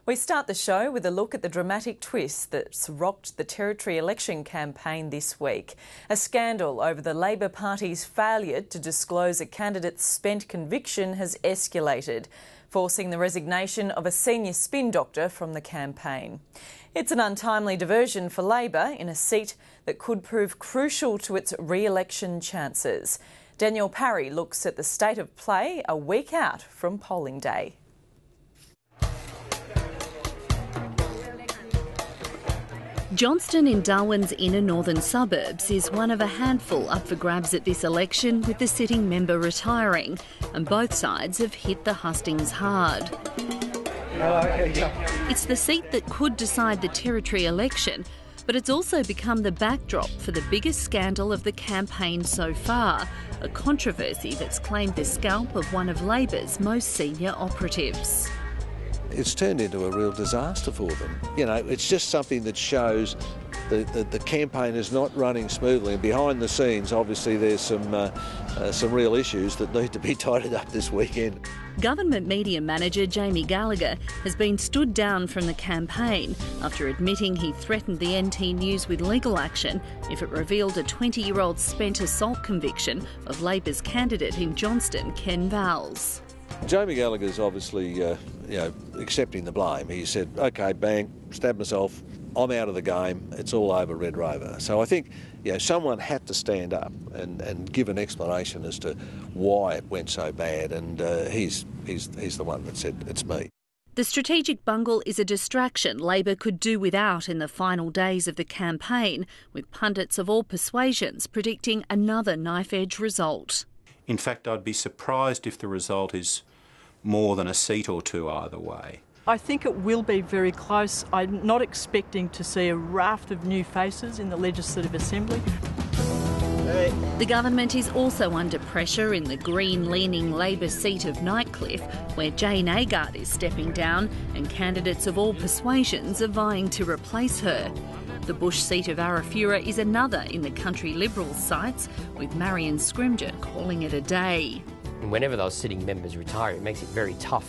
We start the show with a look at the dramatic twist that's rocked the Territory election campaign this week. A scandal over the Labor Party's failure to disclose a candidate's spent conviction has escalated, forcing the resignation of a senior spin doctor from the campaign. It's an untimely diversion for Labor in a seat that could prove crucial to its re-election chances. Danielle Parry looks at the state of play a week out from polling day. Johnston in Darwin's inner northern suburbs is one of a handful up for grabs at this election, with the sitting member retiring, and both sides have hit the hustings hard. It's the seat that could decide the Territory election, but it's also become the backdrop for the biggest scandal of the campaign so far, a controversy that's claimed the scalp of one of Labor's most senior operatives. It's turned into a real disaster for them. You know, it's just something that shows the campaign is not running smoothly, and behind the scenes, obviously, there's some real issues that need to be tidied up this weekend. Government media manager Jamie Gallagher has been stood down from the campaign after admitting he threatened the NT News with legal action if it revealed a 20-year-old spent assault conviction of Labor's candidate in Johnston, Ken Vowles. Jamie Gallagher's obviously, accepting the blame. He said, "OK, bang, stabbed myself. I'm out of the game. It's all over, Red Rover." So I think, someone had to stand up and give an explanation as to why it went so bad, and he's the one that said it's me. The strategic bungle is a distraction Labor could do without in the final days of the campaign, with pundits of all persuasions predicting another knife-edge result. In fact, I'd be surprised if the result is more than a seat or two either way. I think it will be very close. I'm not expecting to see a raft of new faces in the Legislative Assembly. The government is also under pressure in the green-leaning Labor seat of Nightcliff, where Jane Agard is stepping down and candidates of all persuasions are vying to replace her. The Bush seat of Arafura is another in the country Liberals' sights, with Marion Scrimgeour calling it a day. Whenever those sitting members retire, it makes it very tough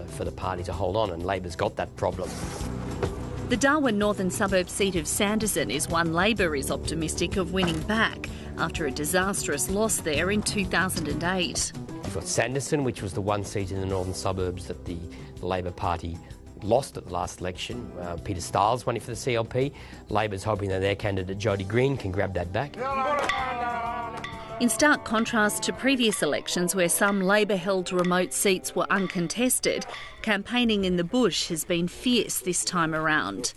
for the party to hold on, and Labor's got that problem. The Darwin northern suburb seat of Sanderson is one Labor is optimistic of winning back after a disastrous loss there in 2008. You've got Sanderson, which was the one seat in the northern suburbs that the Labor Party lost at the last election. Peter Stiles won it for the CLP. Labor's hoping that their candidate Jodie Green can grab that back. In stark contrast to previous elections where some Labor-held remote seats were uncontested, campaigning in the bush has been fierce this time around.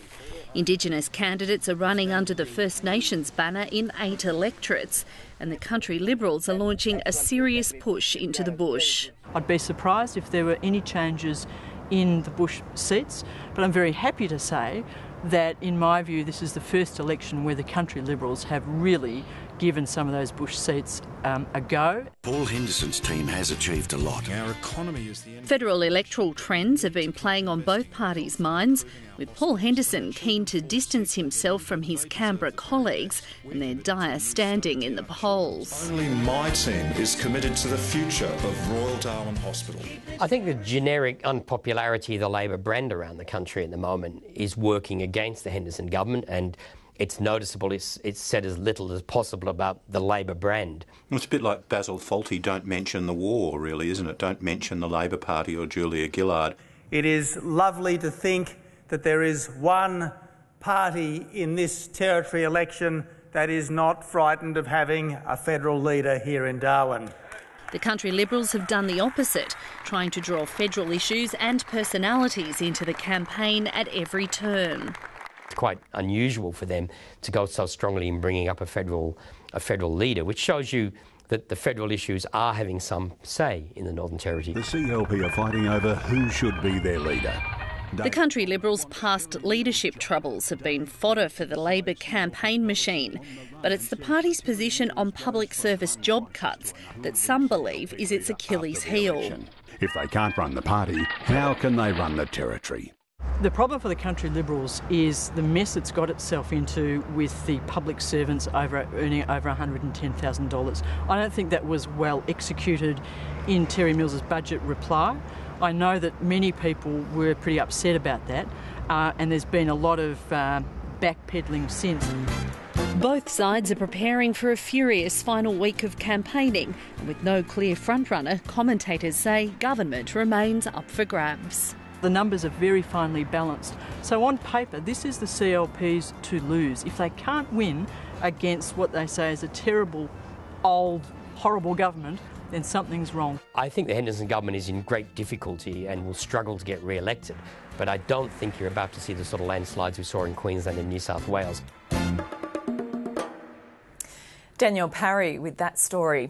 Indigenous candidates are running under the First Nations banner in 8 electorates, and the country Liberals are launching a serious push into the bush. I'd be surprised if there were any changes in the bush seats, but I'm very happy to say that, in my view, this is the first election where the country Liberals have really given some of those bush seats a go. Paul Henderson's team has achieved a lot. Our economy is the end. Federal electoral trends have been playing on both parties' minds, with Paul Henderson keen to distance himself from his Canberra colleagues and their dire standing in the polls. Only my team is committed to the future of Royal Darwin Hospital. I think the generic unpopularity of the Labor brand around the country at the moment is working against the Henderson government, and it's noticeable. It's said as little as possible about the Labor brand. Well, it's a bit like Basil Fawlty, don't mention the war, really, isn't it? Don't mention the Labor Party or Julia Gillard. It is lovely to think that there is one party in this Territory election that is not frightened of having a federal leader here in Darwin. The country Liberals have done the opposite, trying to draw federal issues and personalities into the campaign at every turn. It's quite unusual for them to go so strongly in bringing up a federal leader, which shows you that the federal issues are having some say in the Northern Territory. The CLP are fighting over who should be their leader. The country Liberals' past leadership troubles have been fodder for the Labor campaign machine, but it's the party's position on public service job cuts that some believe is its Achilles heel. If they can't run the party, how can they run the Territory? The problem for the country Liberals is the mess it's got itself into with the public servants earning over $110,000. I don't think that was well executed in Terry Mills's budget reply. I know that many people were pretty upset about that, and there's been a lot of backpedalling since. Both sides are preparing for a furious final week of campaigning, and with no clear frontrunner, commentators say government remains up for grabs. The numbers are very finely balanced. So on paper, this is the CLP's to lose. If they can't win against what they say is a terrible, old, horrible government, then something's wrong. I think the Henderson government is in great difficulty and will struggle to get re-elected, but I don't think you're about to see the sort of landslides we saw in Queensland and New South Wales. Danielle Parry with that story.